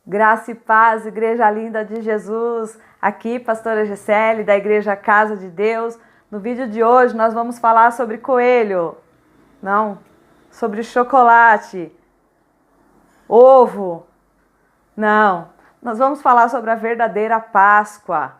Graça e paz, igreja linda de Jesus. Aqui, pastora Gisele, da igreja Casa de Deus. No vídeo de hoje nós vamos falar sobre coelho. Não, sobre chocolate. Ovo. Não, nós vamos falar sobre a verdadeira Páscoa.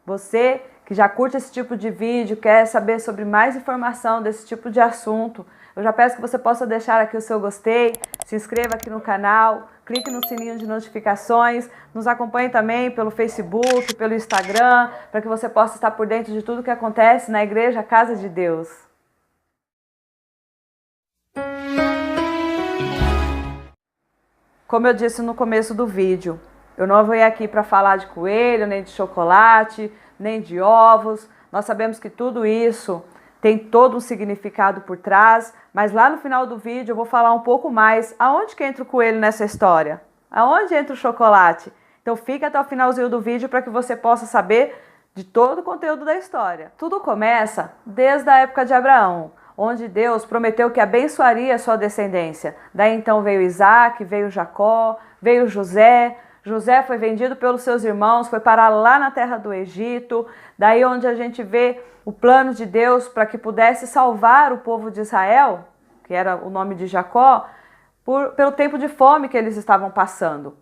Você que já curte esse tipo de vídeo, quer saber sobre mais informação desse tipo de assunto, eu já peço que você possa deixar aqui o seu gostei, se inscreva aqui no canal, clique no sininho de notificações, nos acompanhe também pelo Facebook, pelo Instagram, para que você possa estar por dentro de tudo que acontece na Igreja Casa de Deus. Como eu disse no começo do vídeo, eu não vim aqui para falar de coelho, nem de chocolate, nem de ovos. Nós sabemos que tudo isso tem todo um significado por trás, mas lá no final do vídeo eu vou falar um pouco mais aonde que entra o coelho nessa história, aonde entra o chocolate. Então fica até o finalzinho do vídeo para que você possa saber de todo o conteúdo da história. Tudo começa desde a época de Abraão, onde Deus prometeu que abençoaria a sua descendência. Daí então veio Isaac, veio Jacó, veio José. José foi vendido pelos seus irmãos, foi parar lá na terra do Egito, daí onde a gente vê o plano de Deus para que pudesse salvar o povo de Israel, que era o nome de Jacó, pelo tempo de fome que eles estavam passando.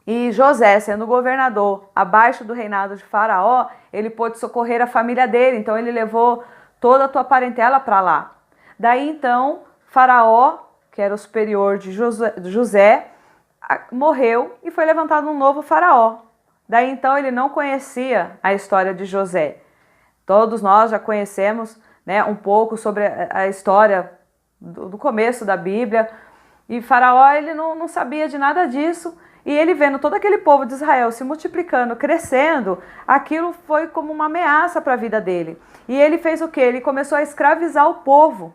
E José, sendo governador abaixo do reinado de Faraó, ele pôde socorrer a família dele, então ele levou toda a tua parentela para lá. Daí então, Faraó, que era o superior de José, morreu e foi levantado um novo faraó. Daí então ele não conhecia a história de José. Todos nós já conhecemos, né, um pouco sobre a história do começo da Bíblia. E Faraó ele não sabia de nada disso. E ele vendo todo aquele povo de Israel se multiplicando, crescendo, aquilo foi como uma ameaça para a vida dele. E ele fez o quê? Ele começou a escravizar o povo.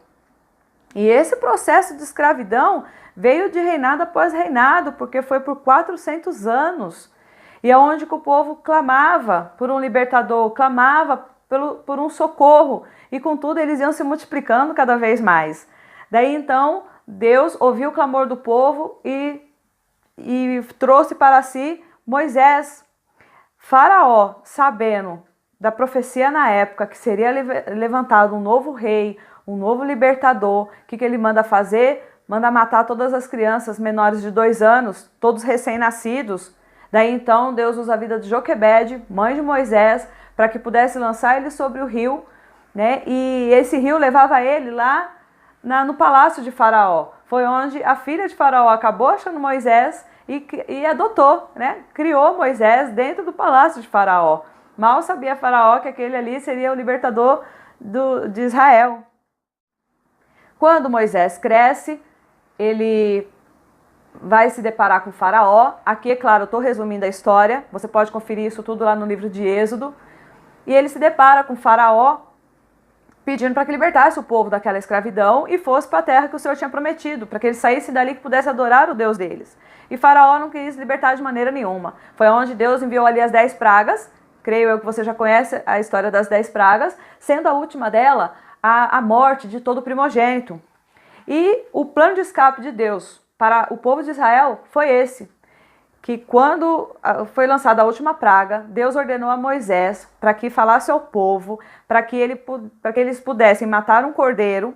E esse processo de escravidão veio de reinado após reinado, porque foi por 400 anos. E é onde que o povo clamava por um libertador, clamava por um socorro. E contudo eles iam se multiplicando cada vez mais. Daí então Deus ouviu o clamor do povo e trouxe para si Moisés. Faraó, sabendo da profecia na época que seria levantado um novo rei, um novo libertador, o que ele manda fazer? Manda matar todas as crianças menores de 2 anos, todos recém-nascidos. Daí então Deus usa a vida de Joquebede, mãe de Moisés, para que pudesse lançar ele sobre o rio, né? E esse rio levava ele lá no palácio de Faraó. Foi onde a filha de Faraó acabou achando Moisés e adotou, né? Criou Moisés dentro do palácio de Faraó. Mal sabia Faraó que aquele ali seria o libertador de Israel. Quando Moisés cresce, ele vai se deparar com Faraó. Aqui, é claro, eu estou resumindo a história. Você pode conferir isso tudo lá no livro de Êxodo. E ele se depara com Faraó, pedindo para que libertasse o povo daquela escravidão e fosse para a terra que o Senhor tinha prometido, para que eles saíssem dali e pudessem adorar o Deus deles. E Faraó não quis libertar de maneira nenhuma. Foi onde Deus enviou ali as 10 pragas. Creio eu que você já conhece a história das 10 pragas, sendo a última dela a morte de todo primogênito. E o plano de escape de Deus para o povo de Israel foi esse, que quando foi lançada a última praga, Deus ordenou a Moisés para que falasse ao povo, para que eles pudessem matar um cordeiro,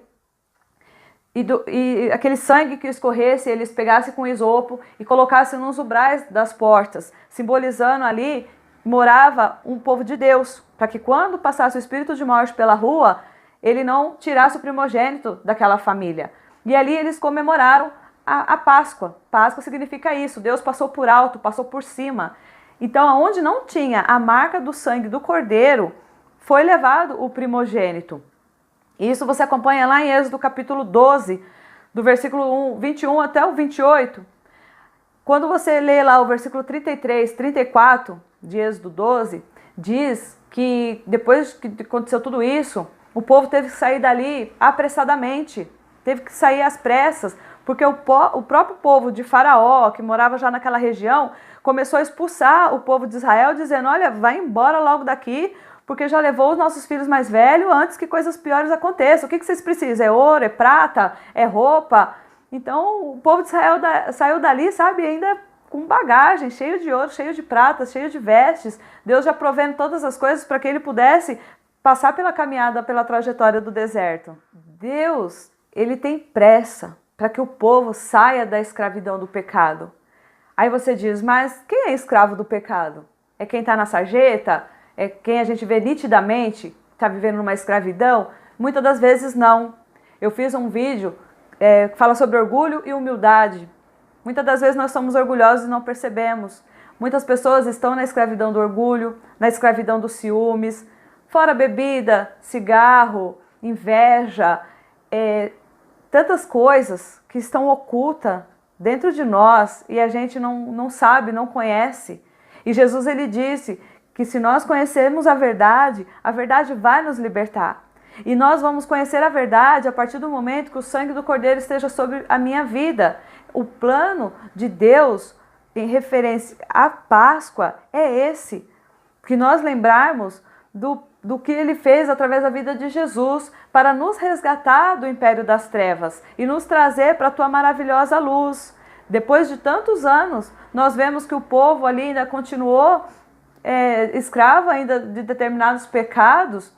e aquele sangue que escorresse, eles pegassem com isopo e colocassem nos umbrais das portas, simbolizando ali, morava um povo de Deus, para que quando passasse o espírito de morte pela rua, ele não tirasse o primogênito daquela família. E ali eles comemoraram a Páscoa. Páscoa significa isso, Deus passou por alto, passou por cima. Então, onde não tinha a marca do sangue do cordeiro, foi levado o primogênito. Isso você acompanha lá em Êxodo capítulo 12, do versículo 21 até o 28. Quando você lê lá o versículo 33, 34 de Êxodo 12, diz que depois que aconteceu tudo isso, o povo teve que sair dali apressadamente, teve que sair às pressas, porque o próprio povo de Faraó, que morava já naquela região, começou a expulsar o povo de Israel, dizendo, olha, vai embora logo daqui, porque já levou os nossos filhos mais velhos antes que coisas piores aconteçam. O que vocês precisam? É ouro, é prata, é roupa? Então o povo de Israel saiu dali, sabe, ainda com bagagem, cheio de ouro, cheio de prata, cheio de vestes. Deus já provendo todas as coisas para que ele pudesse passar pela caminhada, pela trajetória do deserto. Deus, ele tem pressa para que o povo saia da escravidão do pecado. Aí você diz, mas quem é escravo do pecado? É quem está na sarjeta? É quem a gente vê nitidamente está vivendo numa escravidão? Muitas das vezes não. Eu fiz um vídeo que fala sobre orgulho e humildade. Muitas das vezes nós somos orgulhosos e não percebemos. Muitas pessoas estão na escravidão do orgulho, na escravidão dos ciúmes, fora bebida, cigarro, inveja, tantas coisas que estão ocultas dentro de nós e a gente não sabe, não conhece. E Jesus, ele disse que se nós conhecermos a verdade vai nos libertar. E nós vamos conhecer a verdade a partir do momento que o sangue do Cordeiro esteja sobre a minha vida. O plano de Deus em referência à Páscoa é esse, que nós lembrarmos do que ele fez através da vida de Jesus para nos resgatar do império das trevas e nos trazer para a tua maravilhosa luz. Depois de tantos anos, nós vemos que o povo ali ainda continuou escravo ainda de determinados pecados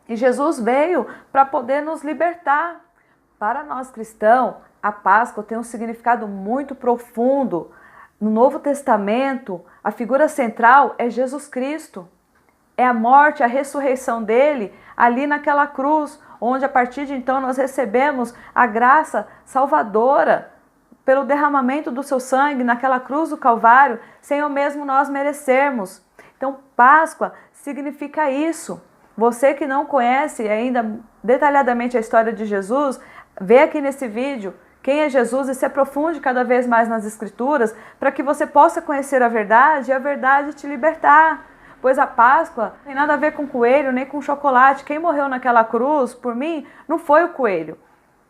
e Jesus veio para poder nos libertar. Para nós cristãos, a Páscoa tem um significado muito profundo. No Novo Testamento, a figura central é Jesus Cristo. É a morte, a ressurreição dele ali naquela cruz, onde a partir de então nós recebemos a graça salvadora pelo derramamento do seu sangue naquela cruz do Calvário, sem o mesmo nós merecermos. Então, Páscoa significa isso. Você que não conhece ainda detalhadamente a história de Jesus, vê aqui nesse vídeo quem é Jesus e se aprofunde cada vez mais nas Escrituras para que você possa conhecer a verdade e a verdade te libertar. Pois a Páscoa não tem nada a ver com coelho nem com chocolate. Quem morreu naquela cruz por mim não foi o coelho.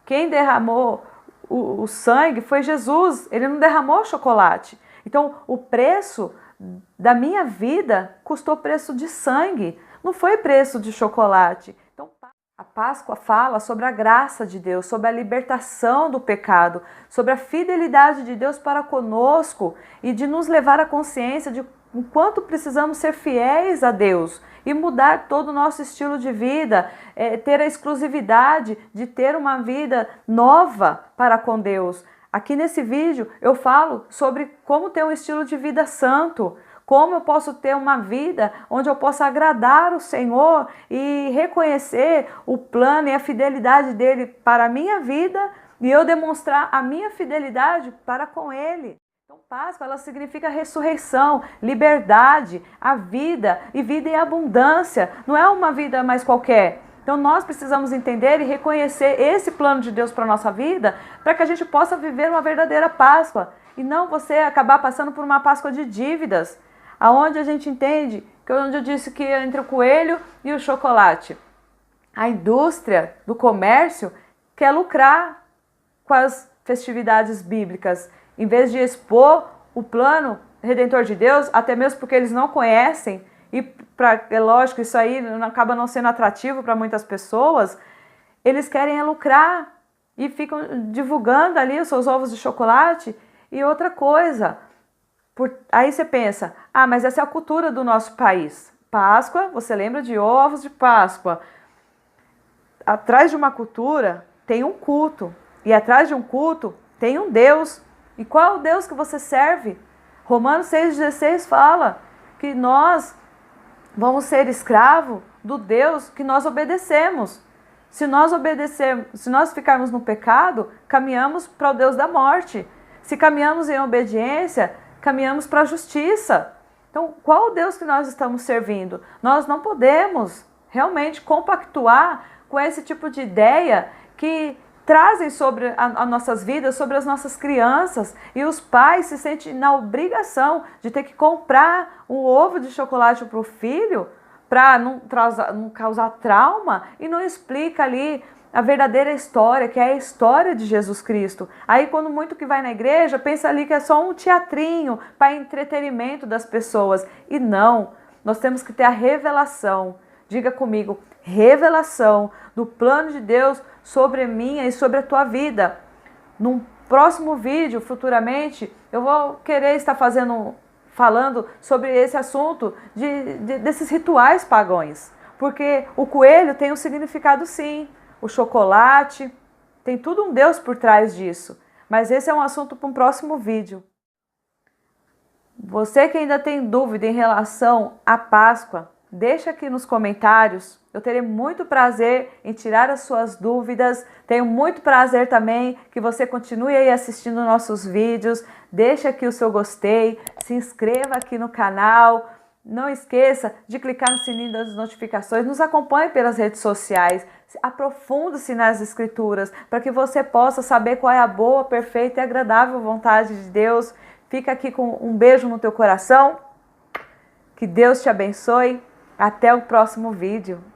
Quem derramou o sangue foi Jesus. Ele não derramou chocolate. Então o preço da minha vida custou preço de sangue. Não foi preço de chocolate. Então a Páscoa fala sobre a graça de Deus, sobre a libertação do pecado, sobre a fidelidade de Deus para conosco e de nos levar à consciência de o quanto precisamos ser fiéis a Deus e mudar todo o nosso estilo de vida, ter a exclusividade de ter uma vida nova para com Deus. Aqui nesse vídeo eu falo sobre como ter um estilo de vida santo, como eu posso ter uma vida onde eu possa agradar o Senhor e reconhecer o plano e a fidelidade dele para a minha vida e eu demonstrar a minha fidelidade para com ele. Então, Páscoa, ela significa ressurreição, liberdade, a vida e vida em abundância. Não é uma vida mais qualquer. Então, nós precisamos entender e reconhecer esse plano de Deus para a nossa vida para que a gente possa viver uma verdadeira Páscoa e não você acabar passando por uma Páscoa de dívidas, aonde a gente entende, que onde eu disse que entre o coelho e o chocolate, a indústria do comércio quer lucrar com as festividades bíblicas, em vez de expor o plano redentor de Deus, até mesmo porque eles não conhecem, e é lógico, isso aí acaba não sendo atrativo para muitas pessoas, eles querem lucrar e ficam divulgando ali os seus ovos de chocolate. E outra coisa, aí você pensa, mas essa é a cultura do nosso país. Páscoa, você lembra de ovos de Páscoa. Atrás de uma cultura tem um culto, e atrás de um culto tem um Deus. E qual é o Deus que você serve? Romanos 6,16 fala que nós vamos ser escravos do Deus que nós obedecemos. Se nós ficarmos no pecado, caminhamos para o Deus da morte. Se caminhamos em obediência, caminhamos para a justiça. Então, qual o Deus que nós estamos servindo? Nós não podemos realmente compactuar com esse tipo de ideia que trazem sobre as nossas vidas, sobre as nossas crianças, e os pais se sentem na obrigação de ter que comprar um ovo de chocolate para o filho para não causar trauma e não explica ali a verdadeira história, que é a história de Jesus Cristo. Aí quando muito que vai na igreja, pensa ali que é só um teatrinho para entretenimento das pessoas. E não, nós temos que ter a revelação, diga comigo, revelação do plano de Deus sobre a minha e sobre a tua vida. Não próximo vídeo, futuramente, eu vou querer estar falando sobre esse assunto desses rituais pagãos. Porque o coelho tem um significado sim, o chocolate, tem tudo um Deus por trás disso. Mas esse é um assunto para um próximo vídeo. Você que ainda tem dúvida em relação à Páscoa, deixa aqui nos comentários. Eu terei muito prazer em tirar as suas dúvidas. Tenho muito prazer também que você continue aí assistindo nossos vídeos. Deixa aqui o seu gostei, se inscreva aqui no canal. Não esqueça de clicar no sininho das notificações. Nos acompanhe pelas redes sociais. Aprofunde-se nas escrituras para que você possa saber qual é a boa, perfeita e agradável vontade de Deus. Fica aqui com um beijo no teu coração. Que Deus te abençoe. Até o próximo vídeo.